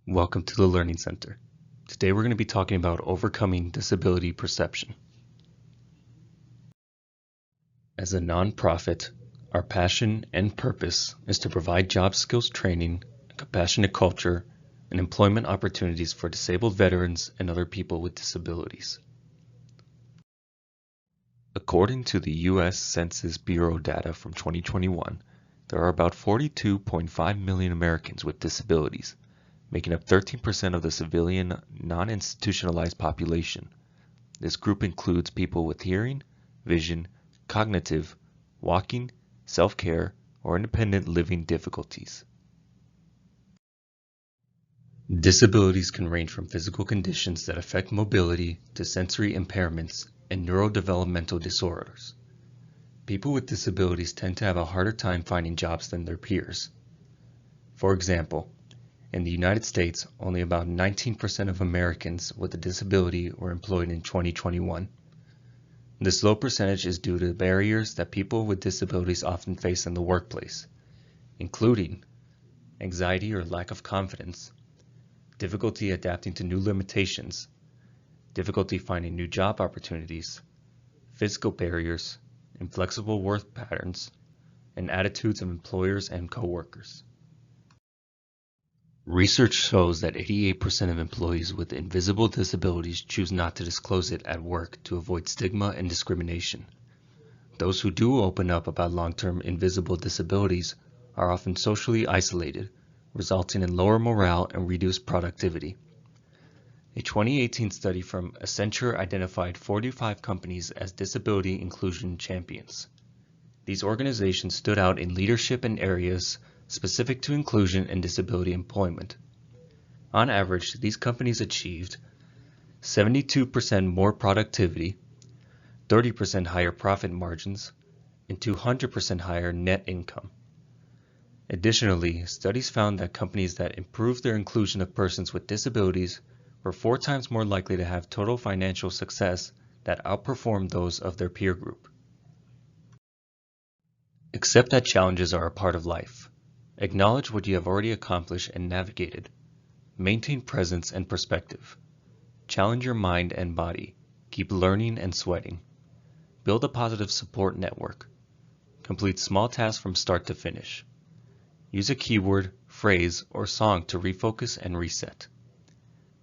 Welcome to the Learning Center. Today we're going to be talking about overcoming disability perception. As a nonprofit, our passion and purpose is to provide job skills training, a compassionate culture, and employment opportunities for disabled veterans and other people with disabilities. According to the U.S. Census Bureau data from 2021, there are about 42.5 million Americans with disabilities, making up 13% of the civilian non-institutionalized population. This group includes people with hearing, vision, cognitive, walking, self-care, or independent living difficulties. Disabilities can range from physical conditions that affect mobility to sensory impairments and neurodevelopmental disorders. People with disabilities tend to have a harder time finding jobs than their peers. For example, in the United States, only about 19% of Americans with a disability were employed in 2021. This low percentage is due to barriers that people with disabilities often face in the workplace, including anxiety or lack of confidence, difficulty adapting to new limitations, difficulty finding new job opportunities, physical barriers, inflexible work patterns, and attitudes of employers and coworkers. Research shows that 88% of employees with invisible disabilities choose not to disclose it at work to avoid stigma and discrimination. Those who do open up about long-term invisible disabilities are often socially isolated, resulting in lower morale and reduced productivity. A 2018 study from Accenture identified 45 companies as disability inclusion champions. These organizations stood out in leadership in areas specific to inclusion and disability employment. On average, these companies achieved 72% more productivity, 30% higher profit margins, and 200% higher net income. Additionally, studies found that companies that improved their inclusion of persons with disabilities were 4 times more likely to have total financial success that outperformed those of their peer group. Accept that challenges are a part of life. Acknowledge what you have already accomplished and navigated. Maintain presence and perspective. Challenge your mind and body. Keep learning and sweating. Build a positive support network. Complete small tasks from start to finish. Use a keyword, phrase, or song to refocus and reset.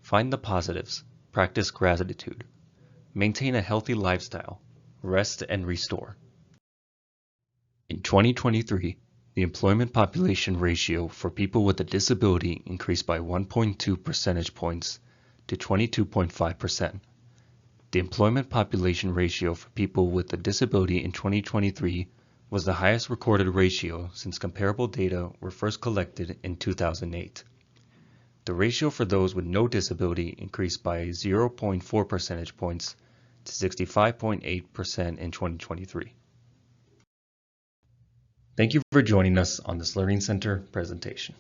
Find the positives. Practice gratitude. Maintain a healthy lifestyle. Rest and restore. In 2023, the employment population ratio for people with a disability increased by 1.2 percentage points to 22.5%. The employment population ratio for people with a disability in 2023 was the highest recorded ratio since comparable data were first collected in 2008. The ratio for those with no disability increased by 0.4 percentage points to 65.8% in 2023. Thank you for joining us on this Learning Center presentation.